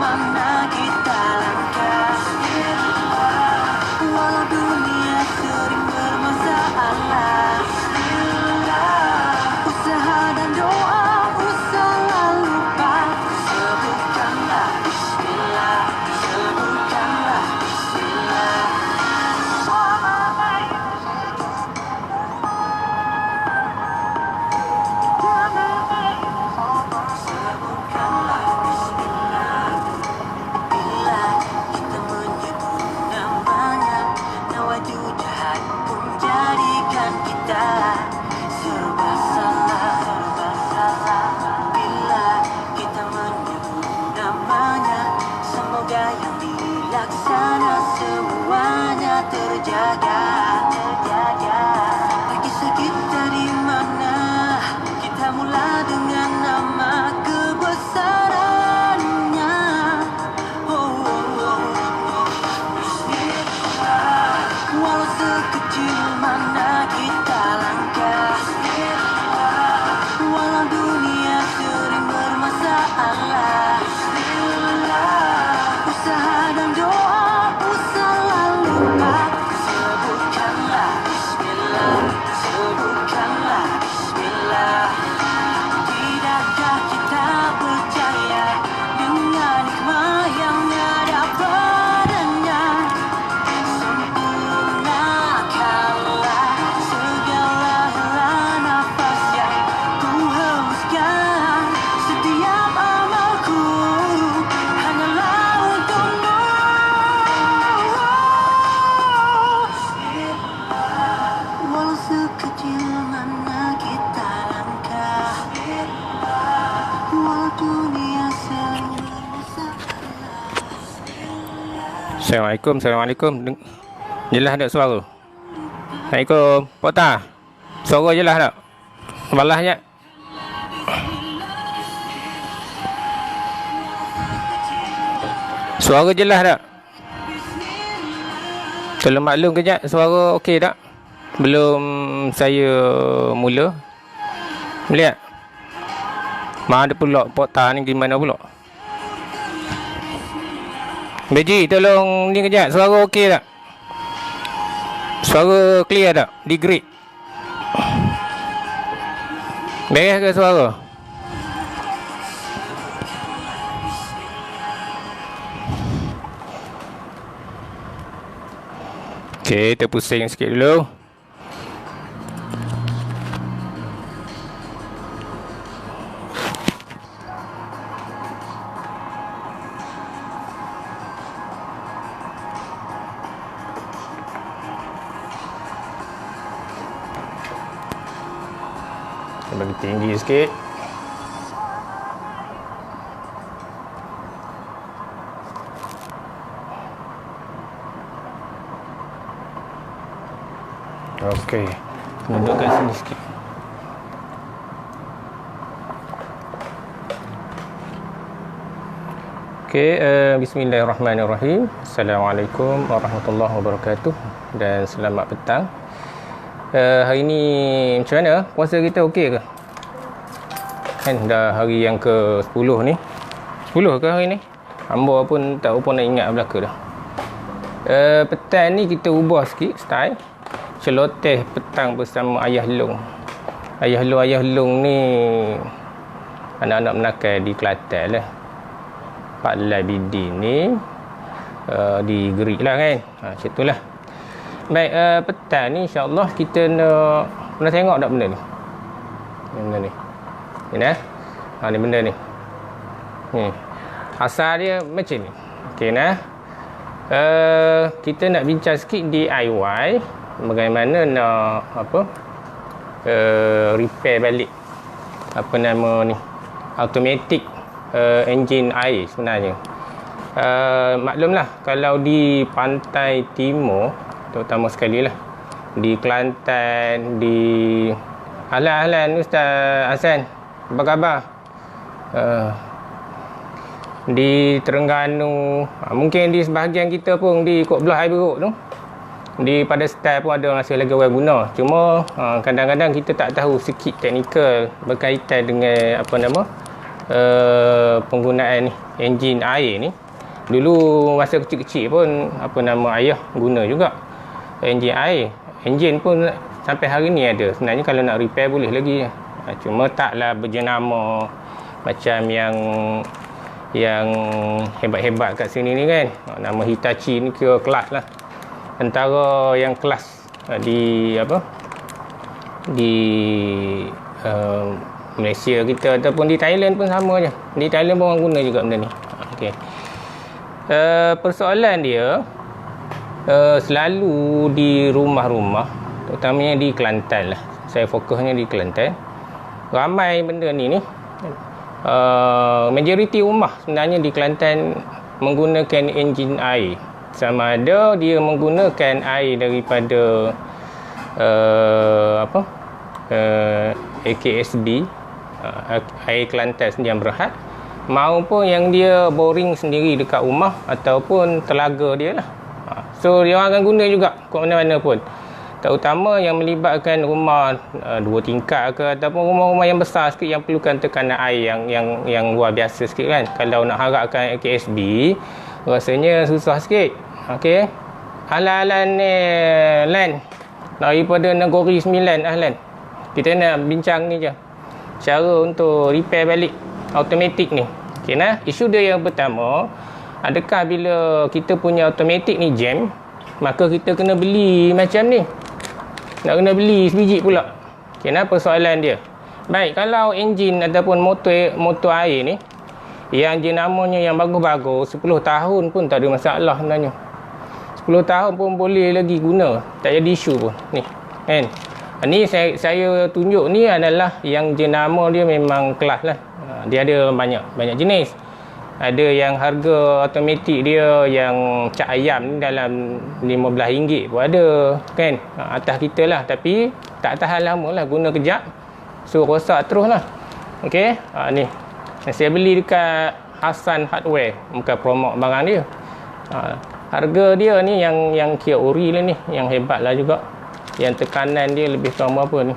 mana kita langkah. Walau dunia sering bermasalah, usaha dan doa usahlah lupa. Sebutkanlah bismillah, sebutkanlah bismillah. Sebutkanlah bismillah. Bila kita menyebut namanya, nawaju jahat pun jadikan kita serba salah, serba salah. Bila kita menyebut namanya, semoga yang dilaksana semuanya terjaga, terjaga. Tak kisah kita di mana, kita mula dengan nama kebesarannya. Oh, oh, oh. Bismillah. Walau sekecil mana kita langkah, walau dunia sering bermasalah, usaha dan doa usahlah lupa. Sebutkanlah bismillah, sebutkanlah bismillah. Tidakkah kita percaya dengan hikmah yang ada padanya? Sempurnakanlah segala hela nafas yang ku hembuskan. Setiap amalku hanyalah untukmu. Walau sekecil mana kita langkah, walau dunia sering bermasalah. Assalamualaikum, Assalamualaikum. Jelas tak suara? Assalamualaikum. Pak Ta, suara jelas tak? Balasnya. Suara jelas tak? Tolong maklum kejap, suara okey tak? Belum saya mula. Lihat. Mana pula Pak Ta ni gimana pula? Beji, tolong ni kejap, suara okey tak? Suara clear tak? Degrade. Beres ke suara? Okey, terpusing sikit dulu. Bagi tinggi sikit. Okey, dudukkan sini sikit. Okey, bismillahirrahmanirrahim. Assalamualaikum warahmatullahi wabarakatuh dan selamat petang. Hari ni macam mana? Puasa kita okey ke? Kan dah hari yang ke-10 ni. 10 ke hari ni? Hamba pun tak apa nak ingat belaka dah. Petang ni kita ubah sikit style. Celoteh petang bersama Ayah Long. Ayah Long ni anak-anak menakai di Kelantan lah. Pak Lai Bidin ni di Gerik lah kan. Macam tu lah. Baik, petang ni insyaAllah kita nak pernah tengok tak benda ni? Benda ni. Ni nah. Ni benda ni. Ni. Asal dia macam ni. Okey nah. Kita nak bincang sikit DIY bagaimana nak apa? Repair balik apa nama ni? Automatic enjin air sebenarnya. Maklumlah kalau di pantai timur terutama sekali lah di Kelantan, di Ahlan Ustaz Hasan, apa khabar? Di Terengganu, mungkin di sebahagian kita pun di Kok Belah Air Beruk tu, di pada style pun ada masih lagi orang guna. Cuma kadang-kadang kita tak tahu sikit teknikal berkaitan dengan apa nama penggunaan ni, enjin air ni. Dulu masa kecil-kecil pun ayah guna juga enjin air. Enjin pun sampai hari ni ada. Sebenarnya kalau nak repair boleh lagi. Cuma taklah berjenama macam yang hebat-hebat kat sini ni kan. Nama Hitachi ni kira kelas lah. Antara yang kelas di Malaysia kita ataupun di Thailand pun sama je. Di Thailand pun orang guna juga benda ni. Okey. Persoalan dia selalu di rumah-rumah, terutamanya di Kelantan lah. Saya fokusnya di Kelantan. Ramai benda ni majoriti rumah sebenarnya di Kelantan menggunakan enjin air. Sama ada dia menggunakan air daripada AKSB, air Kelantan Sdn Bhd, maupun yang dia boring sendiri dekat rumah ataupun telaga dia lah. So dia orang akan guna juga kat mana-mana pun, terutama yang melibatkan rumah 2 tingkat ke ataupun rumah-rumah yang besar sikit yang perlukan tekanan air yang luar biasa sikit kan. Kalau nak harapkan AKSB rasanya susah sikit. Okey, Alan daripada Negeri 9 Ahlan, kita nak bincang ni je cara untuk repair balik automatik ni. Okay, nah, isu dia yang pertama, adakah bila kita punya automatik ni jam, maka kita kena beli macam ni? Nak kena beli sebiji pula. Okay, nah, persoalan dia. Baik, kalau enjin ataupun motor air ni yang jenamanya yang bagus-bagus, 10 tahun pun tak ada masalah sebenarnya. 10 tahun pun boleh lagi guna, tak jadi isu pun ni kan. Ni saya tunjuk ni adalah yang jenama dia memang kelas lah. Dia ada banyak jenis. Ada yang harga automatik dia yang cak ayam ni dalam RM15 pun ada kan. Atas kita lah, tapi tak tahan lama lah, guna kejap so rosak terus lah. Ok, ni saya beli dekat Hasan Hardware, bukan promote barang dia. Harga dia ni yang kira ori lah ni, yang hebat lah juga. Yang tekanan dia lebih kurang berapa ni?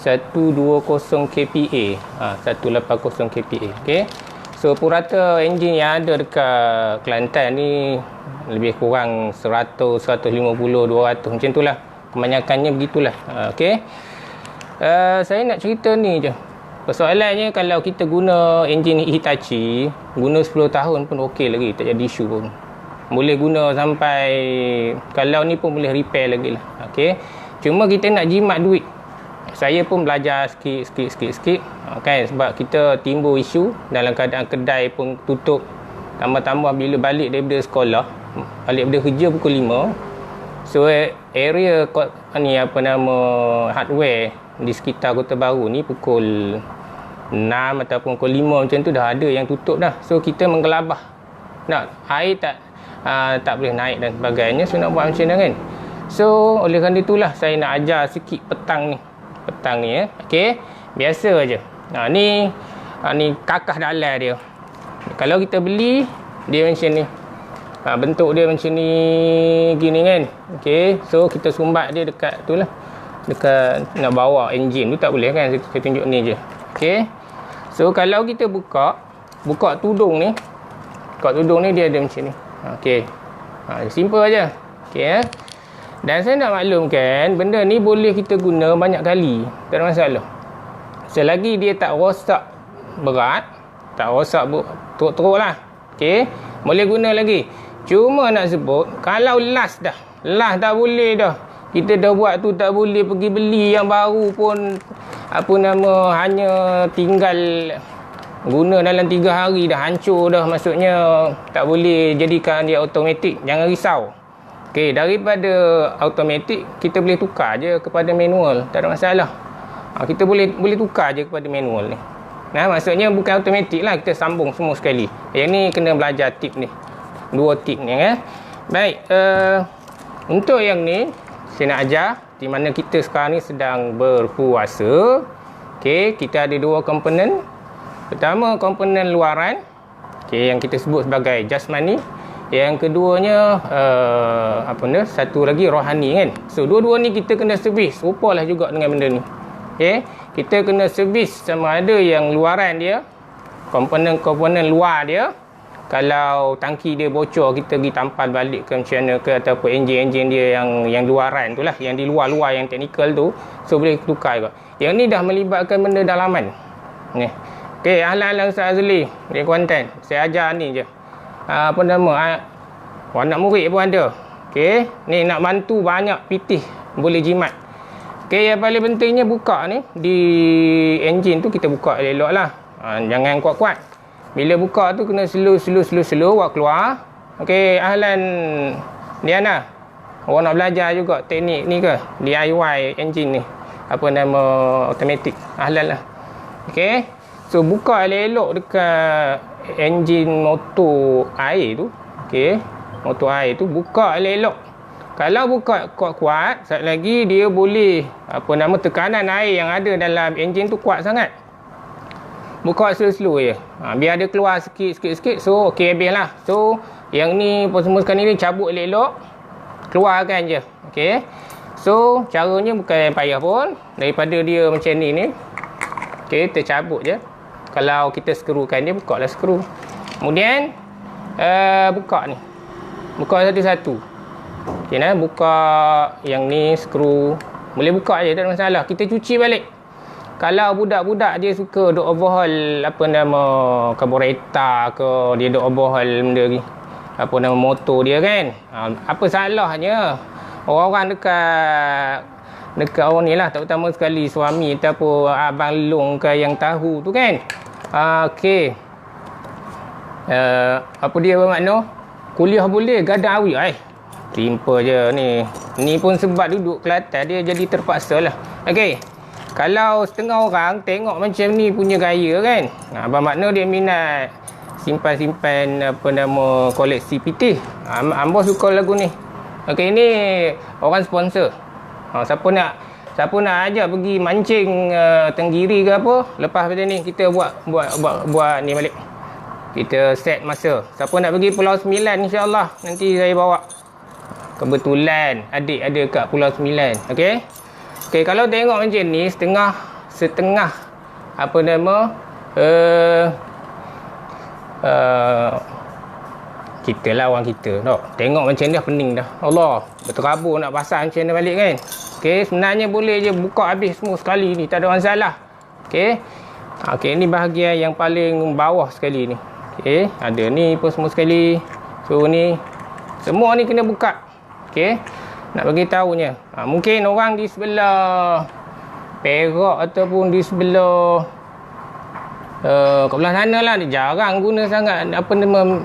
120 kPa. 180 kPa. Okey. So purata enjin yang ada dekat Kelantan ni lebih kurang 100, 150, 200 macam itulah. Kebanyakannya begitulah. Okey. Saya nak cerita ni je. Persoalannya kalau kita guna enjin Hitachi, guna 10 tahun pun okey lagi, tak jadi isu pun. Boleh guna sampai, kalau ni pun boleh repair lagi lah. Okay. Cuma kita nak jimat duit. Saya pun belajar sikit kan, sebab kita timbul isu dalam keadaan kedai pun tutup. Tambah-tambah bila balik daripada sekolah, balik daripada kerja pukul 5. So area ni hardware di sekitar Kota Baru ni pukul 6 ataupun pukul 5 macam tu dah ada yang tutup dah. So kita menggelabah. Nak air tak boleh naik dan sebagainya. So nak buat macam mana kan. So oleh kerana itulah saya nak ajar sikit petang ni ya. Okey, biasa aja. Ni kakah dalam dia. Kalau kita beli dia macam ni. Bentuk dia macam ni gini kan. Okey, so kita sumbat dia dekat tu lah. Dekat nak bawa enjin tu tak boleh kan. Saya tunjuk ni je. Okey. So kalau kita buka tudung ni. Buka tudung ni dia ada macam ni. Okey. Simple aja. Okey ya. Dan saya nak maklumkan benda ni boleh kita guna banyak kali. Tak ada masalah. Selagi dia tak rosak berat, tak rosak teruk-teruk lah. Okey. Boleh guna lagi. Cuma nak sebut, kalau las tak boleh dah. Kita dah buat tu tak boleh pergi beli yang baru pun hanya tinggal guna dalam 3 hari dah hancur dah. Maksudnya tak boleh jadikan dia automatik. Jangan risau. Okey, daripada automatik kita boleh tukar je kepada manual. Tak ada masalah. Kita boleh tukar je kepada manual ni. Nah, maksudnya bukan automatik lah, kita sambung semua sekali. Yang ni kena belajar tip ni. 2 tip ni kan. Baik, untuk yang ni saya nak ajar di mana kita sekarang ni sedang berpuasa. Okey, kita ada 2 komponen. Pertama, komponen luaran. Okey, yang kita sebut sebagai jasmani. Yang keduanya satu lagi rohani kan. So dua-dua ni kita kena servis. Serupalah juga dengan benda ni. Okey, kita kena servis sama ada yang luaran dia, komponen luar dia. Kalau tangki dia bocor, kita pergi tampal balik ke macam mana ke, ataupun enjin dia yang luaran tu lah, yang di luar yang teknikal tu, so boleh tukar juga. Yang ni dah melibatkan benda dalaman ni. Okey, ahlan Ustaz Azli dari Kuantan, saya ajar ni je. Apa nama, anak murid pun ada. Okey, ni nak bantu banyak pitih boleh jimat. Okey, yang paling pentingnya buka ni di enjin tu, kita buka elok lah, jangan kuat-kuat. Bila buka tu kena slow buat keluar. Okey, ahlan Diana, awak nak belajar juga teknik ni ke, DIY engine ni, apa nama, automatic, ahlan lah. Okey, so buka elok dekat enjin motor air tu. Okey, motor air tu buka elok. Kalau buka kuat-kuat, satu lagi dia boleh, apa nama, tekanan air yang ada dalam enjin tu kuat sangat. Buka slow je, biar dia keluar sikit. So okey, habis lah. So yang ni semua sekali ni cabut elok, keluarkan je. Okey, so caranya bukan payah pun, daripada dia macam ni. Okey, kita cabut je. Kalau kita skrukan dia, buka lah skru. Kemudian buka ni, buka satu-satu. Okey, buka yang ni, skru boleh buka je, tak ada masalah. Kita cuci balik. Kalau budak-budak dia suka duk overhaul, apa nama, carburetor ke, dia duk overhaul benda ni, apa nama, motor dia kan, apa salahnya orang-orang dekat orang ni lah, terutama sekali suami ataupun abang long ke yang tahu tu kan. Okey, apa dia bermakna, kuliah boleh, gadang awi. Simple je ni pun sebab duduk Kelantan dia jadi terpaksa lah. Okey, kalau setengah orang tengok macam ni punya gaya kan, bermakna dia minat simpan-simpan, apa nama, koleksi pitih. Ambo suka lagu ni. Okey, ni orang sponsor. Siapa nak ajak pergi mancing tenggiri ke apa, lepas pada ni kita buat ni balik. Kita set masa. Siapa nak pergi Pulau Sembilan, insya-Allah nanti saya bawa. Kebetulan adik ada kat Pulau Sembilan. Okey. Okey, kalau tengok macam ni setengah apa nama, kita lah orang kita tak tengok macam ni dah pening dah. Allah, berterabur nak pasang macam ni balik kan. Okey, sebenarnya boleh je buka habis semua sekali ni, tak ada masalah. Okey. Okey, ni bahagian yang paling bawah sekali ni. Okey, ada ni pun semua sekali. So ni semua ni kena buka. Okey, nak bagi tahunya. Mungkin orang di sebelah Perak ataupun di sebelah kat belah sana lah, dia jarang guna sangat apa nama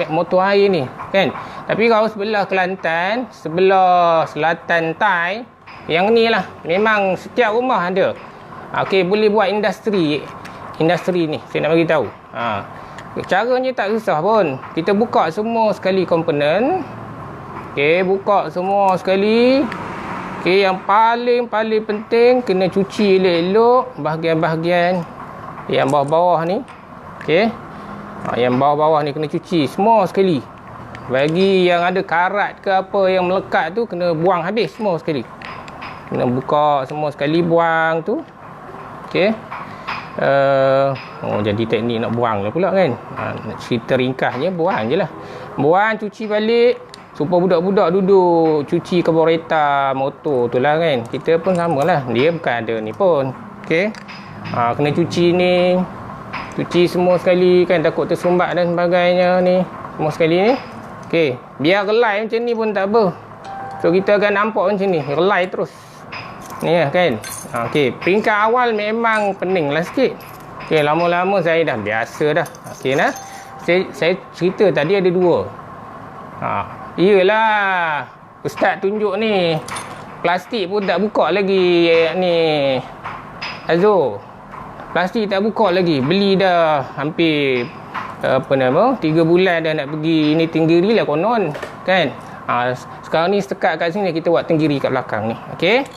motor air ni kan. Tapi kalau sebelah Kelantan, sebelah selatan Tai, yang ni lah memang setiap rumah ada. Okey, boleh buat industri ni, saya nak bagi tahu. Caranya tak susah pun. Kita buka semua sekali komponen. Okey, buka semua sekali. Okey, yang paling penting kena cuci elok bahagian-bahagian yang bawah-bawah ni. Okey. Yang bawah-bawah ni kena cuci semua sekali. Bagi yang ada karat ke apa yang melekat tu, kena buang habis semua sekali. Kena buka semua sekali, buang tu. Okey. Jadi teknik nak buang lah pula kan. Cerita ringkasnya buang je lah. Buang, cuci balik. Supaya budak-budak duduk cuci carburetor motor tu lah kan. Kita pun sama lah. Dia bukan ada ni pun. Okey. Kena cuci ni. Cuci semua sekali kan, takut tersumbat dan sebagainya ni. Semua sekali ni. Okey. Biar relai macam ni pun tak apa. So kita akan nampak macam ni. Relai terus. Ni lah kan. Okey. Peringkat awal memang pening lah sikit. Okey. Lama-lama saya dah biasa dah. Okey nah. Saya cerita tadi ada dua. Iyalah, Ustaz tunjuk ni, plastik pun tak buka lagi ni, Azul. Plastik tak buka lagi. Beli dah hampir 3 bulan dah nak pergi ni tenggiri lah konon kan. Sekarang ni sekat kat sini, kita buat tenggiri kat belakang ni. Okey.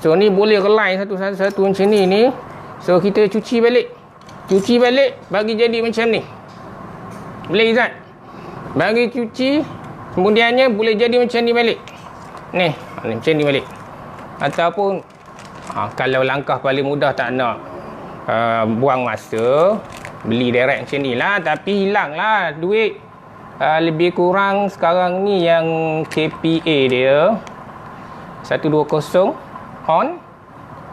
So ni boleh relay satu-satu macam ni. So kita cuci balik, bagi jadi macam ni. Boleh Izzat? Bagi cuci, kemudiannya boleh jadi macam ni balik. Ni macam ni balik. Ataupun Kalau langkah paling mudah tak nak buang masa, beli direct macam ni lah. Tapi hilang lah duit. Lebih kurang sekarang ni yang KPA dia 120 on,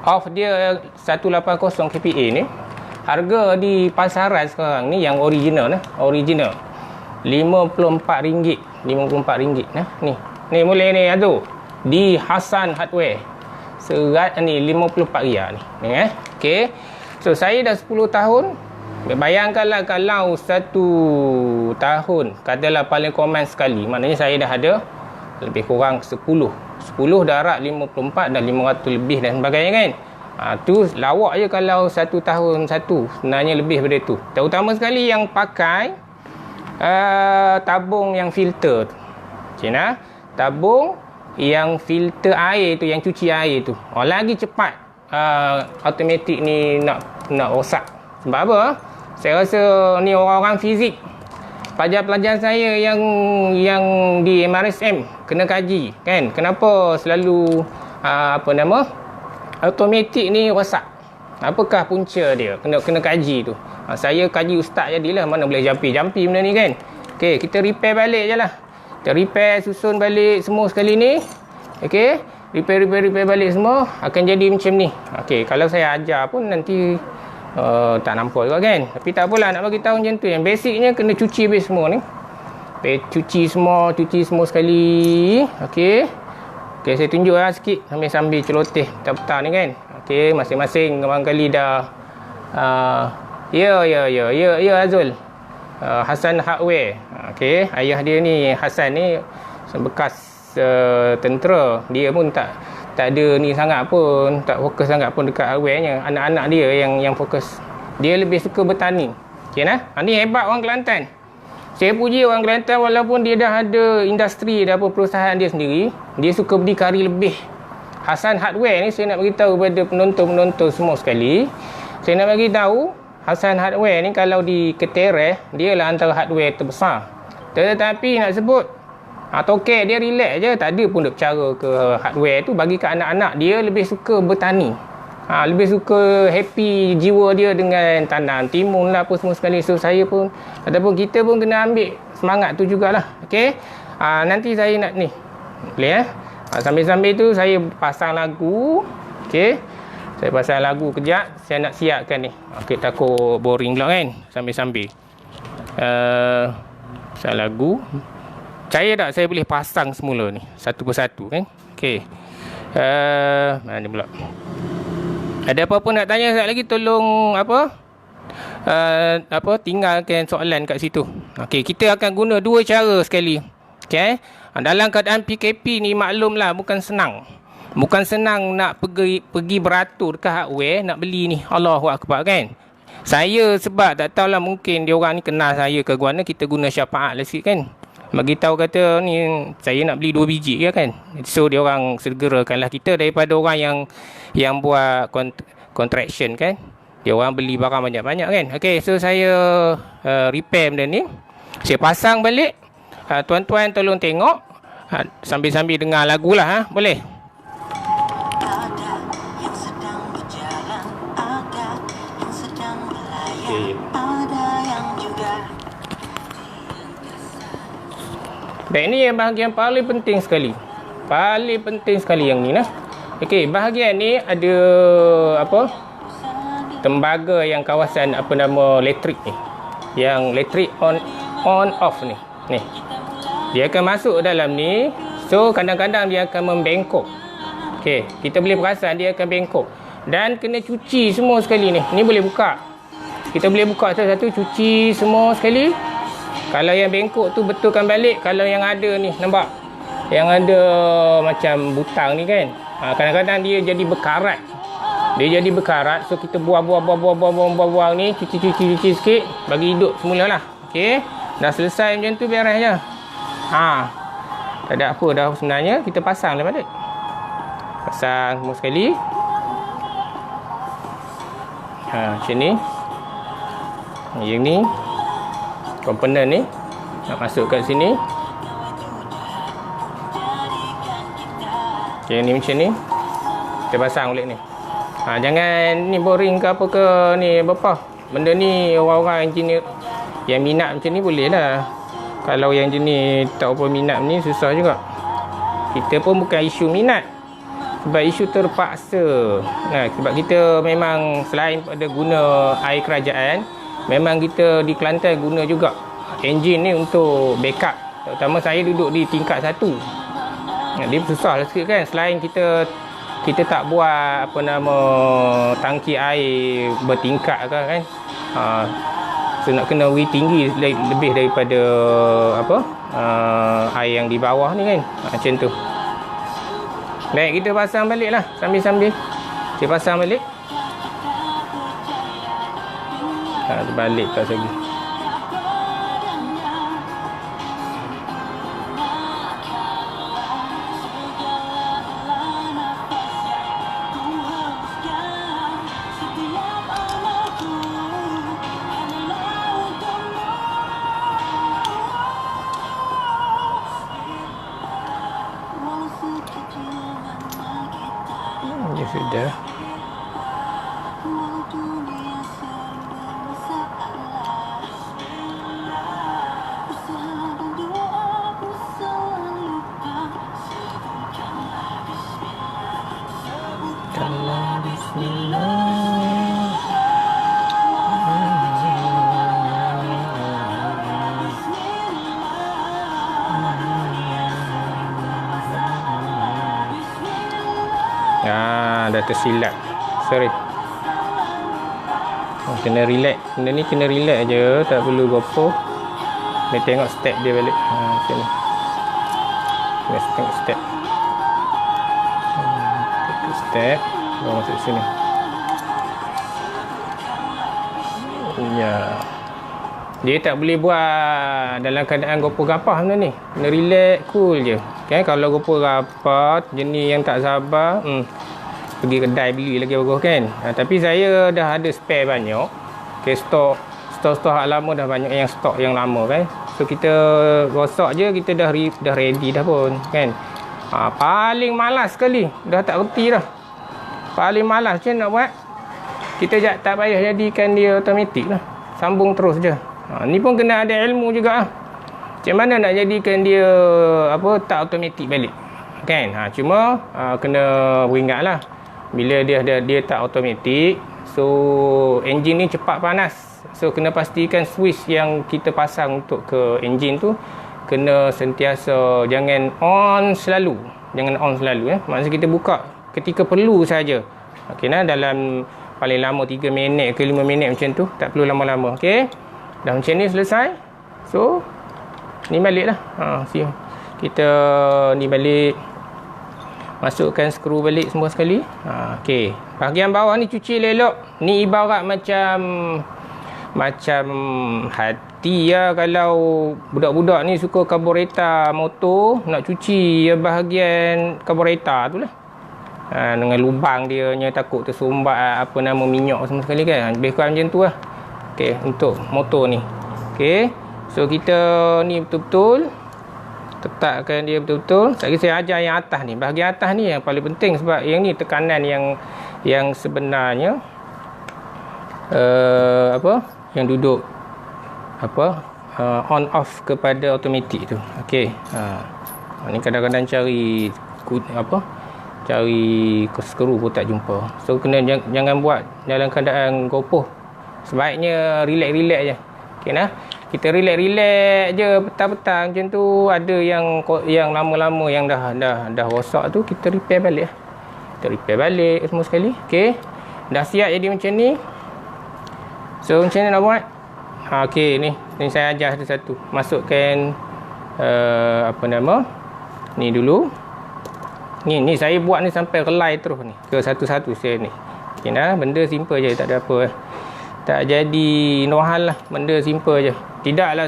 off dia 180 KPA ni. Harga di pasaran sekarang ni yang original original RM54. RM54 nah. Ni boleh ni tu di Hasan Hardware. Serat ni RM54 ni. Okey. So saya dah 10 tahun. Bayangkanlah kalau 1 tahun katalah paling common sekali, maknanya saya dah ada lebih kurang 10 darab 54 dan 500 lebih dan sebagainya kan. Tu lawak je kalau 1 tahun satu. Sebenarnya lebih daripada tu. Terutama sekali yang pakai tabung yang filter tu. Cina, tabung yang filter air tu, yang cuci air tu. Lagi cepat automatik ni nak rosak. Sebab apa? Saya rasa ni orang-orang fizik, pelajar-pelajar saya yang di MRSM kena kaji kan, kenapa selalu automatik ni rosak. Apakah punca dia? Kena kaji tu. Saya kaji ustaz jadilah, mana boleh jampi benda ni kan. Okey, kita repair balik je lah. Kita repair, susun balik semua sekali ni. Okey, repair balik semua, akan jadi macam ni. Okey, kalau saya ajar pun nanti tak nampak juga kan. Tapi tak apalah, nak bagi tahu macam tu. Yang basicnya kena cuci habis semua ni. Cuci semua sekali. Okey, saya tunjuk lah sikit sambil celoteh petang-petang ni kan. Okey, masing-masing barangkali dah ya Azul. Hasan Hardware. Okey, ayah dia ni Hasan ni bekas tentera. Dia pun tak ada ni sangat pun, tak fokus sangat pun dekat hardware-nya. Anak-anak dia yang fokus. Dia lebih suka bertani. Okey nah. Ni hebat orang Kelantan. Saya puji orang Kelantan, walaupun dia dah ada industri, dah apa perusahaan dia sendiri, dia suka berdikari lebih. Hasan Hardware ni saya nak bagi tahu kepada penonton-penonton semua sekali. Saya nak bagi tahu Hasan Hardware ni kalau di Ketereh, dia lah antara hardware terbesar. Tetapi nak sebut token dia relax je, tak ada pun dia bercara ke hardware tu. Bagi ke anak-anak, dia lebih suka bertani. Lebih suka happy jiwa dia dengan tanam timun lah apa semua sekali. So saya pun ataupun kita pun kena ambil semangat tu jugalah. Okey. Nanti saya nak ni. Boleh sambil-sambil tu saya pasang lagu. Okey. Saya pasang lagu kejap, saya nak siapkan ni. Okey, takut boring pula kan sambil-sambil. Pasang lagu. Percaya tak saya boleh pasang semula ni satu persatu kan. Okey. Mana ni pula? Ada apa-apa nak tanya sekali lagi, tolong tinggalkan soalan kat situ. Okey, kita akan guna dua cara sekali. Okey. Dalam keadaan PKP ni maklumlah bukan senang. Bukan senang nak pergi beratur dekat hardware nak beli ni. Allahu akbar kan. Saya sebab tak tahulah, mungkin dia orang ni kenal saya ke guana, kita guna syafaat lah sikit kan. Bagi tahu kata ni saya nak beli 2 biji ya kan. So dia orang segerakanlah kita daripada orang yang buat contraction kan. Dia orang beli barang banyak-banyak kan. Okey, so saya repair benda ni. Saya pasang balik. Tuan-tuan tolong tengok sambil-sambil dengar lagu lah boleh. Ada yang sedang berjalan, ada yang sedang berlayar, ada yang juga. Dan ini yang bahagian paling penting sekali. Paling penting sekali yang ni nah. Okey, bahagian ni ada tembaga yang kawasan elektrik ni. Yang elektrik on off ni. Ni. Dia akan masuk dalam ni. So kadang-kadang dia akan membengkok. Okey, kita boleh perasan dia akan bengkok. Dan kena cuci semua sekali ni. Ni boleh buka. Kita boleh buka satu-satu, cuci semua sekali. Kalau yang bengkok tu betulkan balik. Kalau yang ada ni, nampak? Yang ada macam butang ni kan. Kadang-kadang dia jadi berkarat. Dia jadi berkarat. So kita buang ni. Cuci sikit. Bagi hidup semula lah. Okey. Dah selesai macam tu, beres je. Tak ada apa dah sebenarnya. Kita pasang lah balik. Pasang semua sekali. Macam ni. Yang ni. Komponen ni nak masuk kat sini. Okey, ni macam ni. Kita pasang balik ni. Jangan ni boring ke apa ke ni berapa. Benda ni orang-orang engineer yang minat macam ni boleh lah. Kalau yang jenis tak apa minat ni susah juga. Kita pun bukan isu minat, sebab isu terpaksa. Sebab kita memang selain pada guna air kerajaan, memang kita di Kelantan guna juga enjin ni untuk backup. Terutama saya duduk di tingkat 1. Dia susah lah sikit kan. Selain kita tak buat apa nama tangki air bertingkat kan. So nak kena tinggi lebih daripada apa air yang di bawah ni kan. Macam tu. Baik, kita pasang balik lah sambil-sambil. Kita pasang balik. Balik kat lagi. Ya sudah. Dah tersilap. Sorry. Kena relax. Benda ni kena relax je. Tak perlu gopoh. Ni tengok step dia balik. Macam ni. Kena tengok step. Tengok step. Masuk sini. Ya. Dia tak boleh buat dalam keadaan gopoh gapah benda ni. Kena relax, cool je. Okay? Kalau gopoh rapat, jenis yang tak sabar, pergi kedai beli lagi bagus kan. Tapi saya dah ada spare banyak. Okay, stok hak lama dah banyak yang stok yang lama kan. So kita rosak je, kita dah ready dah pun kan. Paling malas sekali, dah tak reti dah. Paling malas macam nak buat. Kita tak payah jadikan dia automatik lah. Sambung terus je. Ni pun kena ada ilmu juga lah. Macam mana nak jadikan dia tak automatik balik. Kan? Cuma kena beringat lah. Bila dia tak automatik, so enjin ni cepat panas. So kena pastikan switch yang kita pasang untuk ke enjin tu kena sentiasa jangan on selalu. Maksud kita buka ketika perlu saja. Okey dalam paling lama 3 minit ke 5 minit macam tu, tak perlu lama-lama. Okey. Dah macam ni selesai. So ni baliklah. Kita ni balik. Masukkan skru balik semua sekali. Okey. Bahagian bawah ni cuci elok. Ni ibarat macam hati ya, kalau budak-budak ni suka karburetor motor, nak cuci bahagian karburetor tu lah. Dengan lubang dia takut tersumbat minyak semua sekali kan. Lebih kurang macam tu lah. Okey, untuk motor ni. Okey. So kita ni betul-betul letakkan dia betul-betul. Sekali saya ajar yang atas ni. Bahagian atas ni yang paling penting, sebab yang ni tekanan yang sebenarnya yang duduk on off kepada automatik tu. Okey. Ni kadang-kadang cari skru pun tak jumpa. So kena jangan buat dalam keadaan gopoh. Sebaiknya relax je. Okey nah. Kita relax je petang-petang macam tu. Ada yang lama-lama yang dah rosak tu, kita repair balik. Kita repair balik semua sekali. Okey. Dah siap jadi macam ni. So macam ni nak buat. Okey ni saya ajar satu-satu. Masukkan ni dulu. Ni saya buat ni sampai relay terus ni. Ke satu-satu saya ni. Okey nah, benda simple je, tak ada apa. Tak jadi nohal lah, benda simple je. Tidaklah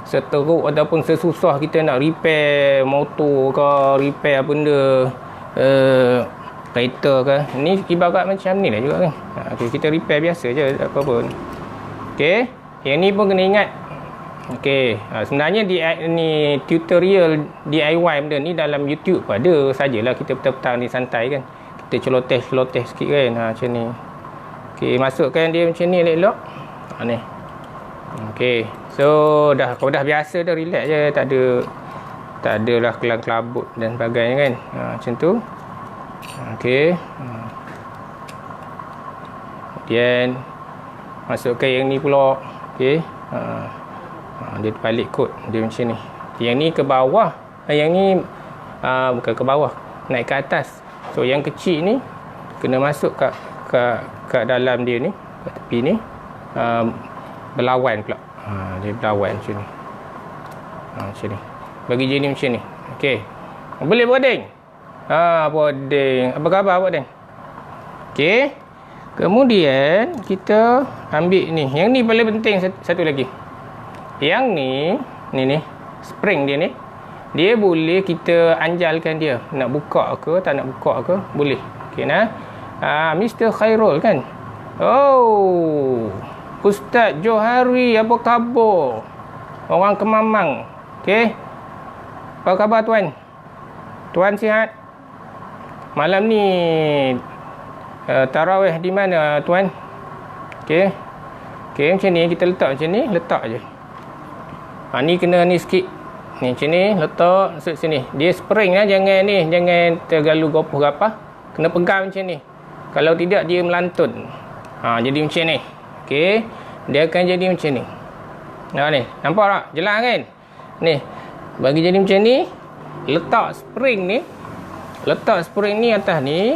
seteruk ataupun sesusah kita nak repair motor ke, repair benda kereta ke. Ni ibarat macam ni lah juga kan. Okay, kita repair biasa je, tak apa pun. Okay, yang ni pun kena ingat. Okay, sebenarnya ni tutorial DIY benda ni dalam YouTube pun ada sajalah. Kita petang-petang ni santai kan. Kita celoteh sikit kan. Macam ni. Okey, masukkan dia macam ni elok-elok. Ni. Okey. So kalau dah biasa dah, relax je, tak adalah kelang kelabut dan sebagainya kan. Macam tu. Okey. Kemudian masukkan yang ni pula. Okey. Dia balik kot dia macam ni. Yang ni ke bawah, yang ni bukan ke bawah, naik ke atas. So yang kecil ni kena masuk kat dalam dia ni, kat tepi ni, berlawan pula. Dia berlawan macam ni. Macam ni. Bagi jenis macam ni. Okey. Boleh boarding? Boarding. Apa khabar boarding? Okey. Kemudian kita ambil ni. Yang ni paling penting satu lagi. Yang ni spring dia ni, dia boleh kita anjalkan dia. Nak buka ke, tak nak buka ke, boleh. Okey nah. Mr. Khairul kan? Oh, Ustaz Johari, apa khabar? Orang Kemamang. Okey. Apa khabar tuan? Tuan sihat? Malam ni tarawih di mana tuan? Okey. Okey, macam ni kita letak macam ni, letak je. Ni kena ni sikit. Ni macam ni, letak masuk sini. Dia spring lah, jangan terlalu gopoh ke apa. Kena pegang macam ni. Kalau tidak dia melantun. Jadi macam ni. Okey. Dia akan jadi macam ni. Ni, nampak tak? Jelas kan? Ni. Bagi jadi macam ni, letak spring ni. Letak spring ni atas ni.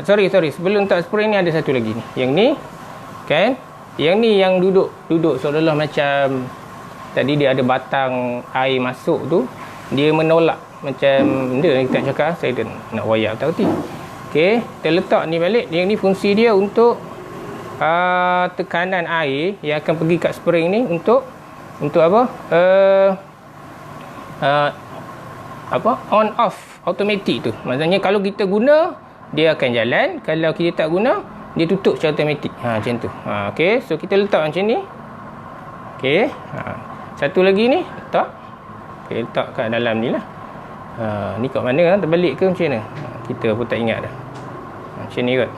Sorry. Sebelum letak spring ni ada satu lagi ni. Yang ni. Kan? Yang ni yang duduk seolah-olah macam tadi dia ada batang air masuk tu, dia menolak macam benda yang kita cakap. Saya nak wayak tak reti. Okey, kita letak ni balik. Yang ni fungsi dia untuk tekanan air yang akan pergi kat spring ni untuk apa? On off automatik tu. Maksudnya kalau kita guna dia akan jalan, kalau kita tak guna dia tutup secara automatik. Macam tu. Okey, so kita letak macam ni. Okey. Satu lagi ni letak. Okay, letak kat dalam ni lah. Ni kat mana kan? Terbalik ke macam mana? Kita pun tak ingat dah. Macam ni kot.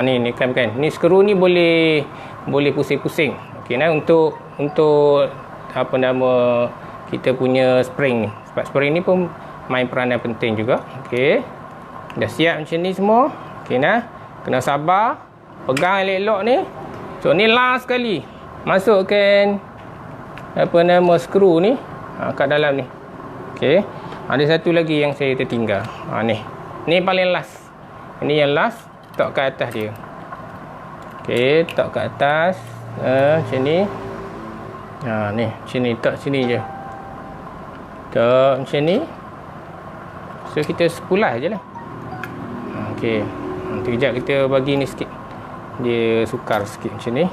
Ni kan. Ni skru ni boleh pusing-pusing. Okey nah, untuk apa nama kita punya spring ni. Sebab spring ni pun main peranan penting juga. Okey. Dah siap macam ni semua. Okey nah. Kena sabar. Pegang elok-elok ni. So ni last sekali. Masukkan apa nama skru ni kat dalam ni. Okey. Ada satu lagi yang saya tertinggal. Ni paling last. Ini yang last. Letak kat atas dia. Okey, letak kat atas. Macam ni. Ni, macam ni, letak sini je. Letak macam ni. So kita sepulas je lah. Okey. Nanti kejap kita bagi ni sikit. Dia sukar sikit macam ni.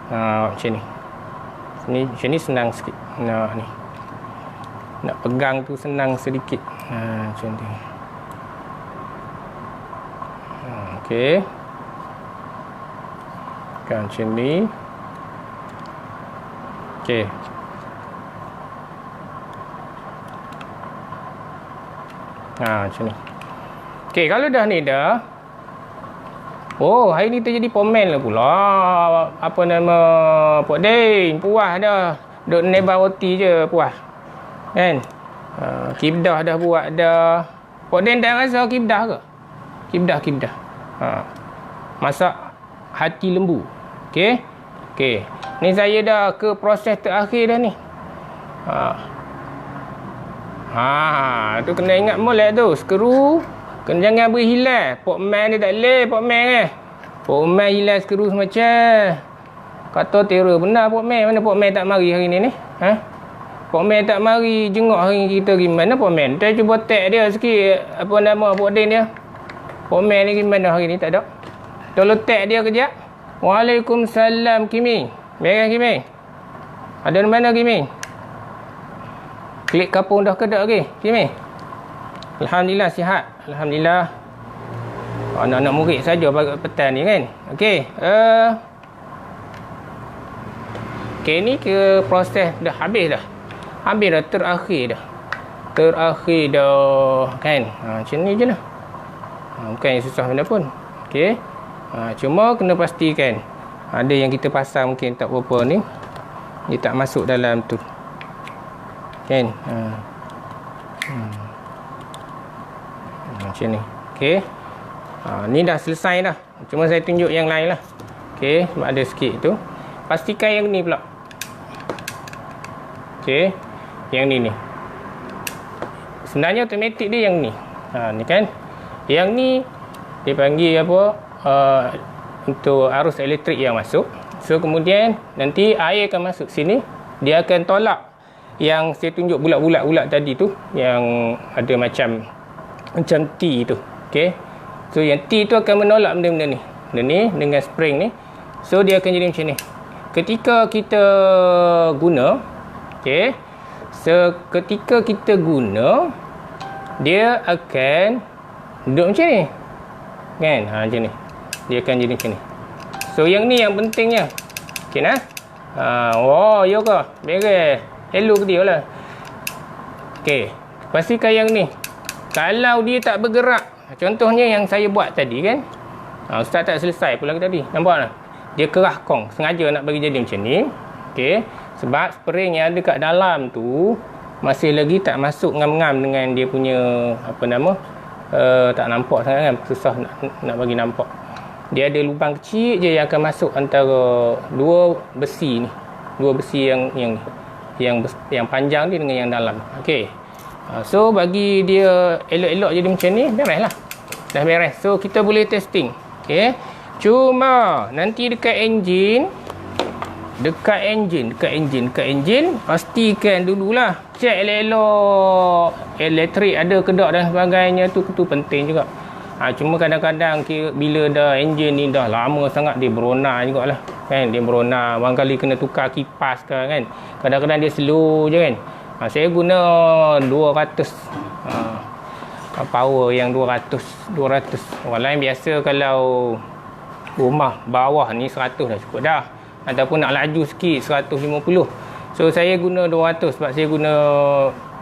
Macam ni. Macam ni senang sikit. Ni. Nak pegang tu senang sedikit. Macam tu. Okey. Kan macam ni. Okey. Macam ni. Okey, kalau dah ni dah. Oh, hari ni terjadi pomen lah pula. Apa nama? Pok Ding, puas dah. Duk nebah roti je, puas. Kan? Kibdah dah buat dah. Pok Ding dah rasa kibdah ke? Kibdah. Masak hati lembu. Okey? Okey. Ni saya dah ke proses terakhir dah ni. Tu kena ingat molek tu. Skru. Kena jangan beri hilang. Pok man dia tak boleh. Pok man ni. Pok man hilang skru semacam. Kata terror benar Pok man. Mana Pok man tak mari hari ni? Pok man tak mari jenguk hari kita gimana Pok man? Kita cuba tag dia sikit. Apa nama Pok Din dia? Pok man ni gimana hari ni? Tak ada. Tolong tag dia kejap. Waalaikumsalam Kimi. Merah Kimi. Ada di mana Kimi? Klik kapung dah ke tak lagi Kimi? Alhamdulillah sihat. Alhamdulillah. Anak-anak murid saja pada petang ni kan. Okey. Okey, ni ke proses dah habis dah. Habis dah, terakhir dah. Kan. Macam ni je lah. Bukan yang susah benda pun. Okey. Cuma kena pastikan ada yang kita pasang mungkin tak berapa ni, dia tak masuk dalam tu. Kan? Macam ni. Okey. Ni dah selesai dah. Cuma saya tunjuk yang lain lah. Okey, sebab ada sikit tu. Pastikan yang ni pula. Okey. Yang ni. Sebenarnya automatik dia yang ni. Ni kan. Yang ni dia panggil apa? Untuk arus elektrik yang masuk. So kemudian nanti air akan masuk sini, dia akan tolak yang saya tunjuk bulat-bulat tadi tu, yang ada macam T tu. Okey. So yang T tu akan menolak benda-benda ni. Benda ni dengan spring ni. So dia akan jadi macam ni. Ketika kita guna, okey. So ketika kita guna, dia akan duduk macam ni. Kan? Macam ni. Dia akan jadi macam ni. So yang ni yang pentingnya. Okey nah. Ya ke? Beres. Hello ke dia lah. Okey. Pastikan yang ni. Kalau dia tak bergerak, contohnya yang saya buat tadi kan. Ustaz tak selesai pula tadi. Nampak tak? Dia kerah kong. Sengaja nak bagi jadi macam ni. Okey. Sebab spring yang ada kat dalam tu masih lagi tak masuk ngam-ngam dengan dia punya apa nama? Tak nampak sangat kan. Susah nak bagi nampak. Dia ada lubang kecil je yang akan masuk antara dua besi ni. Dua besi yang ni. Yang panjang ni dengan yang dalam. Okey. So bagi dia elok-elok jadi macam ni, beres lah. Dah beres. So kita boleh testing. Okey. Cuma nanti dekat enjin, pastikan dululah. Cek elok-elok elektrik ada ke tak dan sebagainya tu penting juga. Cuma kadang-kadang bila dah enjin ni dah lama sangat, dia berona jugalah. Kan, dia berona. Barangkali kena tukar kipas ke kan. Kadang-kadang dia slow je kan. Saya guna 200 power yang 200. Orang lain biasa kalau rumah bawah ni 100 dah cukup dah. Ataupun nak laju sikit 150. So saya guna 200 sebab saya guna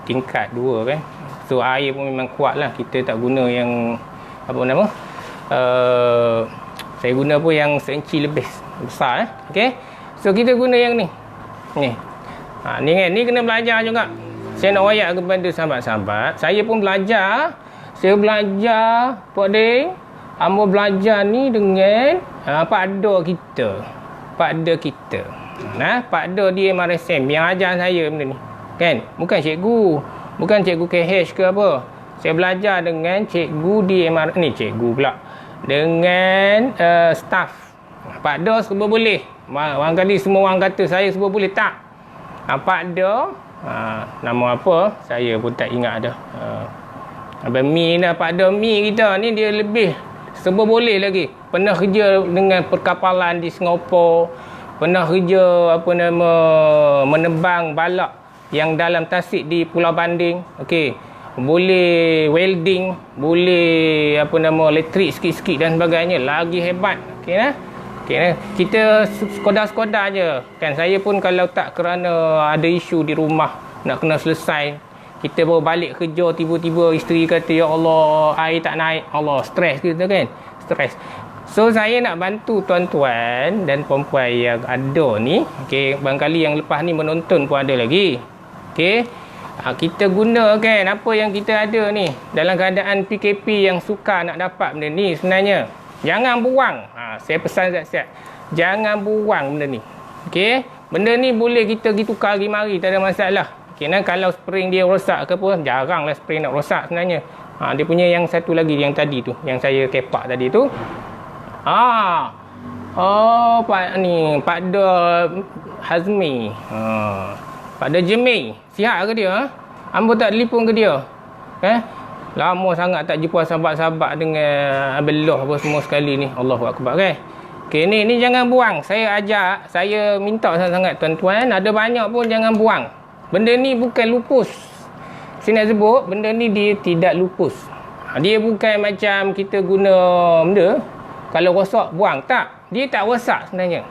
tingkat 2 kan. So air pun memang kuat lah. Kita tak guna yang apa nama, saya guna pun yang seinci lebih besar okey. So kita guna yang ni ni kan, ni kena belajar juga. Saya nak wayak kepada sahabat-sahabat, saya pun belajar. Saya belajar Pak Ding, hamba belajar ni dengan pakda kita. Pakda di MRSM yang ajar saya benda ni kan, bukan cikgu KH ke apa. Saya belajar dengan cikgu di cikgu pula. Dengan staff. Pakda semua boleh. Barangkali semua orang kata saya semua boleh. Tak. Pakda, nama apa? Saya pun tak ingat dah. Abang Mi dah. Pakda Mi kita ni dia lebih. Semua boleh lagi. Pernah kerja dengan perkapalan di Singapura. Pernah kerja menebang balak yang dalam tasik di Pulau Banding. Okey. Boleh welding, boleh elektrik sikit-sikit dan sebagainya, lagi hebat. Okey nah. Kita skoda je. Kan saya pun kalau tak kerana ada isu di rumah nak kena selesai, kita baru balik kerja tiba-tiba isteri kata ya Allah air tak naik. Allah, stres kita kan. Stres. So saya nak bantu tuan-tuan dan puan-puan yang ada ni. Okey, barangkali yang lepas ni menonton pun ada lagi. Okey. Kita gunakan apa yang kita ada ni dalam keadaan PKP yang sukar nak dapat benda ni sebenarnya. Jangan buang. Saya pesan siap-siap. Jangan buang benda ni. Okey. Benda ni boleh kita pergi tukar pergi mari, tak ada masalah. Okey, kalau spring dia rosak ke apa, jaranglah spring nak rosak sebenarnya. Dia punya yang satu lagi yang tadi tu, yang saya kepak tadi tu. Pakda Hazmi. Pakda Jeming. Sihat ke dia? Hamba tak telefon ke dia? Lama sangat tak jumpa sahabat-sahabat dengan Abellah apa semua sekali ni. Allahu Akbar kan. Okey, ni jangan buang. Saya ajak, saya minta sangat-sangat tuan-tuan, ada banyak pun jangan buang. Benda ni bukan lupus. Saya nak sebut, benda ni dia tidak lupus. Dia bukan macam kita guna benda, kalau rosak buang. Tak. Dia tak rosak sebenarnya.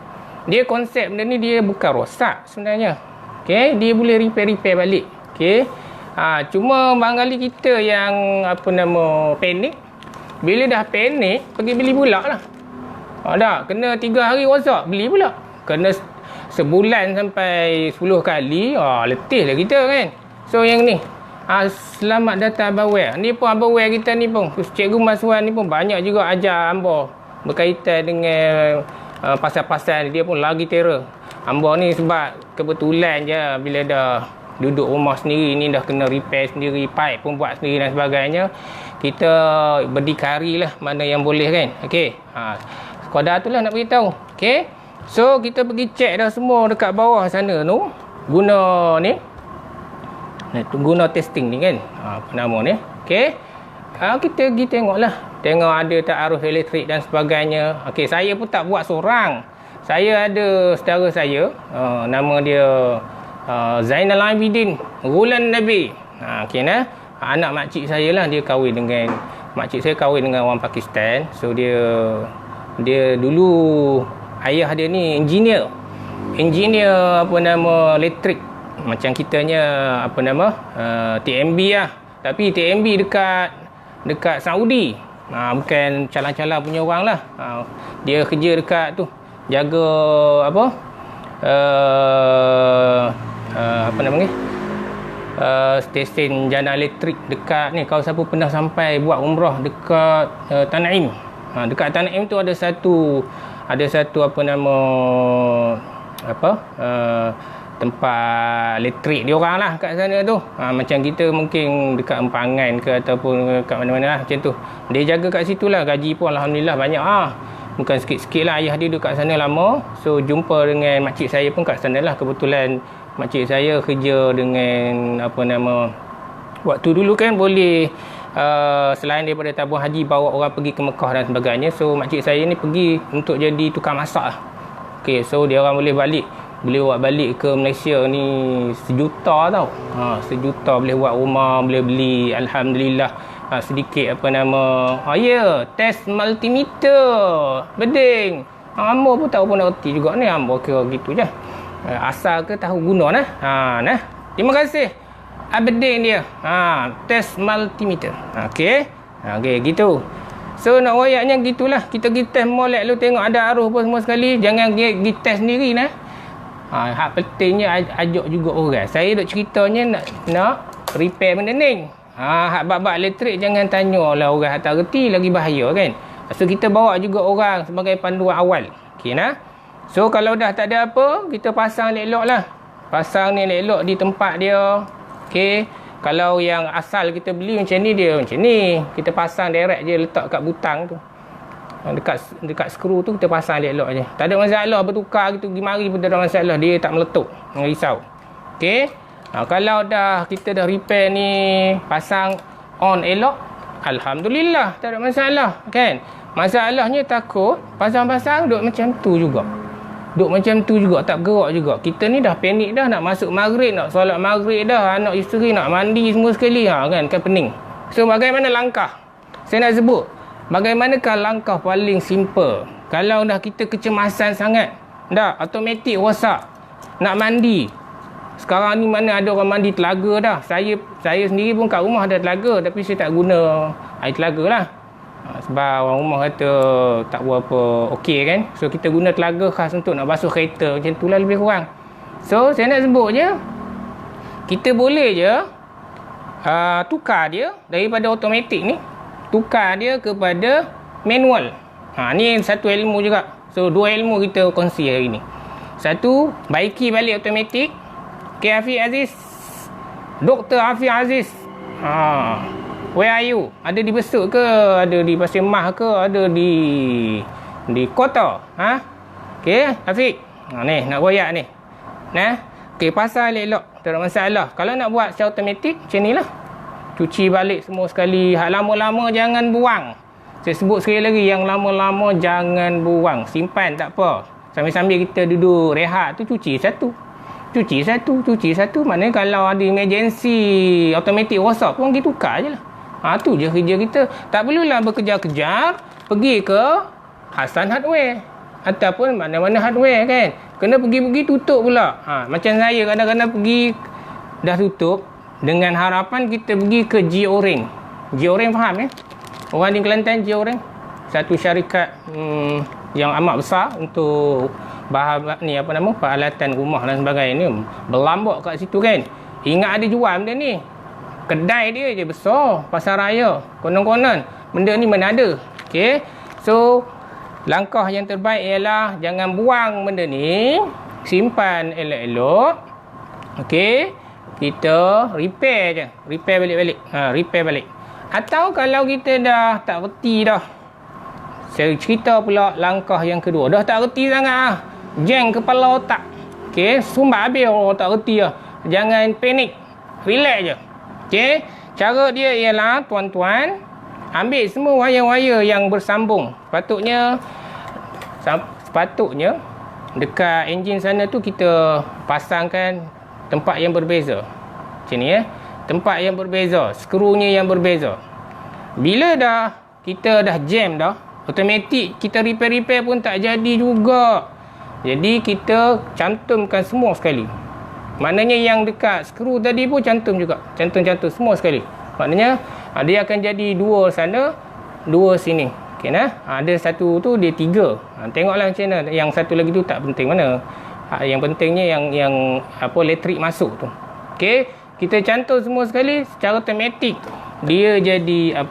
Dia konsep benda ni dia bukan rosak sebenarnya. Okey, dia boleh repair balik. Okey. Cuma barangkali kita yang panik. Bila dah panik, pergi beli pula lah. Dah, kena 3 hari rosak, beli pula. Kena sebulan sampai 10 kali, letih lah kita kan. So yang ni, selamat datang Abang Wel. Ni pun Abang Wel kita ni pun, Cikgu Maswan ni pun banyak juga ajar hamba berkaitan dengan pasal-pasal dia pun lagi terror. Hamba ni sebab kebetulan je bila dah duduk rumah sendiri ni, dah kena repair sendiri, pipe pun buat sendiri dan sebagainya. Kita berdikari lah mana yang boleh kan. Okey. Sekadar tu lah nak beritahu. Okey. So kita pergi check dah semua dekat bawah sana tu. Guna ni. Guna testing ni kan. Apa nama ni. Okey. Kita pergi tengok lah. Tengok ada tak arus elektrik dan sebagainya. Okey, saya pun tak buat seorang. Saya ada saudara saya. Nama dia Zainal Abidin Ghulan Nabi. Okey nah. Anak makcik saya lah, dia kahwin dengan makcik saya kahwin dengan orang Pakistan. So dia dulu ayah dia ni engineer apa nama elektrik, macam kitanya apa nama TMB lah, tapi TMB dekat Saudi. Bukan calang-calang punya orang lah. Dia kerja dekat tu, jaga apa apa nama ni, stesen jana elektrik dekat ni. Kalau siapa pernah sampai buat umrah dekat Tanaim, dekat Tanaim tu ada satu apa nama tempat elektrik dia orang lah kat sana tu. Macam kita mungkin dekat Empangan ke ataupun kat mana-mana lah macam tu. Dia jaga kat situ lah. Gaji pun Alhamdulillah banyak bukan sikit-sikit lah. Ayah dia duduk kat sana lama. So jumpa dengan makcik saya pun kat sana lah. Kebetulan makcik saya kerja dengan apa nama, waktu dulu kan boleh selain daripada tabung haji bawa orang pergi ke Mekah dan sebagainya. So makcik saya ni pergi untuk jadi tukang masak lah. Okay, so dia orang boleh buat balik ke Malaysia ni 1 juta tau. 1 juta boleh buat rumah, boleh beli Alhamdulillah sedikit apa nama, test multimeter beding. Hamba pun tahu pun nak erti juga ni. Hamba kira gitu je, asal ke tahu guna nah. Nah, terima kasih beding dia. Test multimeter. Okey. Okey gitu. So nak wayaknya gitulah. Kita pergi test molek lu, tengok ada arus apa semua sekali. Jangan pergi test sendiri nah. Hak pentingnya ajak juga orang. Saya duk ceritanya nak repair benda ni. Hak bab-bab elektrik jangan tanya lah orang tak reti, lagi bahaya kan. So kita bawa juga orang sebagai panduan awal. Okey nah. So kalau dah tak ada apa, kita pasang elok lah. Pasang ni elok di tempat dia. Okey. Kalau yang asal kita beli macam ni, dia macam ni. Kita pasang direct je, letak kat butang tu. Dekat skru tu kita pasang elok je. Tak ada masalah bertukar gitu pergi mari pun tak ada masalah. Dia tak meletup. Jangan risau. Okey. Kalau kita dah repair ni, pasang on elok, Alhamdulillah, tak ada masalah kan. Masalahnya takut pasang-pasang duk macam tu juga. Tak bergerak juga. Kita ni dah panik dah, nak masuk maghrib, nak solat maghrib dah, anak isteri nak mandi semua sekali kan pening. So bagaimana langkah? Saya nak sebut bagaimanakah langkah paling simple. Kalau dah kita kecemasan sangat, dah automatik rosak, nak mandi. Sekarang ni mana ada orang mandi telaga dah. Saya sendiri pun kat rumah ada telaga, tapi saya tak guna air telaga lah. Sebab orang rumah kata tak berapa okey kan. So kita guna telaga khas untuk nak basuh kereta. Macam tu lah lebih kurang. So saya nak sebut je, kita boleh je tukar dia daripada automatik ni, tukar dia kepada manual. Ni satu ilmu juga. So 2 ilmu kita kongsi hari ni. Satu, baiki balik automatik. Okay, Hafiz Aziz, Dr. Hafiz Aziz, where are you? Ada di Besut ke? Ada di Pasir Mah ke? Ada di kota? Okay, Hafiz. Ni, nak royak ni. Nah, okay, pasal elok. Tak ada masalah. Kalau nak buat secara automatik, macam ni lah. Cuci balik semua sekali. Hak lama-lama jangan buang. Saya sebut sekali lagi, yang lama-lama jangan buang. Simpan, tak apa. Sambil-sambil kita duduk rehat tu, cuci satu. Maknanya kalau ada emergency automatik rosak pun pergi tukar je lah. Tu je kerja kita. Tak perlulah berkejar-kejar pergi ke Hasan Hardware ataupun mana-mana hardware kan. Kena pergi tutup pula. Macam saya kadang-kadang pergi dah tutup, dengan harapan kita pergi ke Georing. Georing faham ya? Orang di Kelantan je orang. Satu syarikat yang amat besar untuk bahan ni apa nama peralatan rumah dan sebagainya ni berlambak kat situ kan. Ingat ada jual benda ni. Kedai dia je besar, pasar raya. Konon-konon benda ni mana ada. Okey. So langkah yang terbaik ialah jangan buang benda ni, simpan elok-elok. Okey. Kita repair je. Repair balik-balik. Repair balik. Atau kalau kita dah tak reti dah. Saya cerita pula langkah yang kedua. Dah tak reti sangat jeng kepala otak. Okey, sumbat habis orang tak reti lah. Jangan panik. Relax je. Okey. Cara dia ialah tuan-tuan ambil semua wayar-wayar yang bersambung. Sepatutnya dekat enjin sana tu kita pasangkan tempat yang berbeza. Macam ni tempat yang berbeza, skrunya yang berbeza. Bila kita dah jam dah, automatik kita repair pun tak jadi juga. Jadi kita cantumkan semua sekali. Maknanya yang dekat skru tadi pun cantum juga. Cantum semua sekali. Maknanya dia akan jadi dua sana, dua sini. Okey nah. Ada satu tu dia 3. Tengoklah macam mana. Yang satu lagi tu tak penting mana. Yang pentingnya yang elektrik masuk tu. Okey, kita cantum semua sekali secara automatik. Dia jadi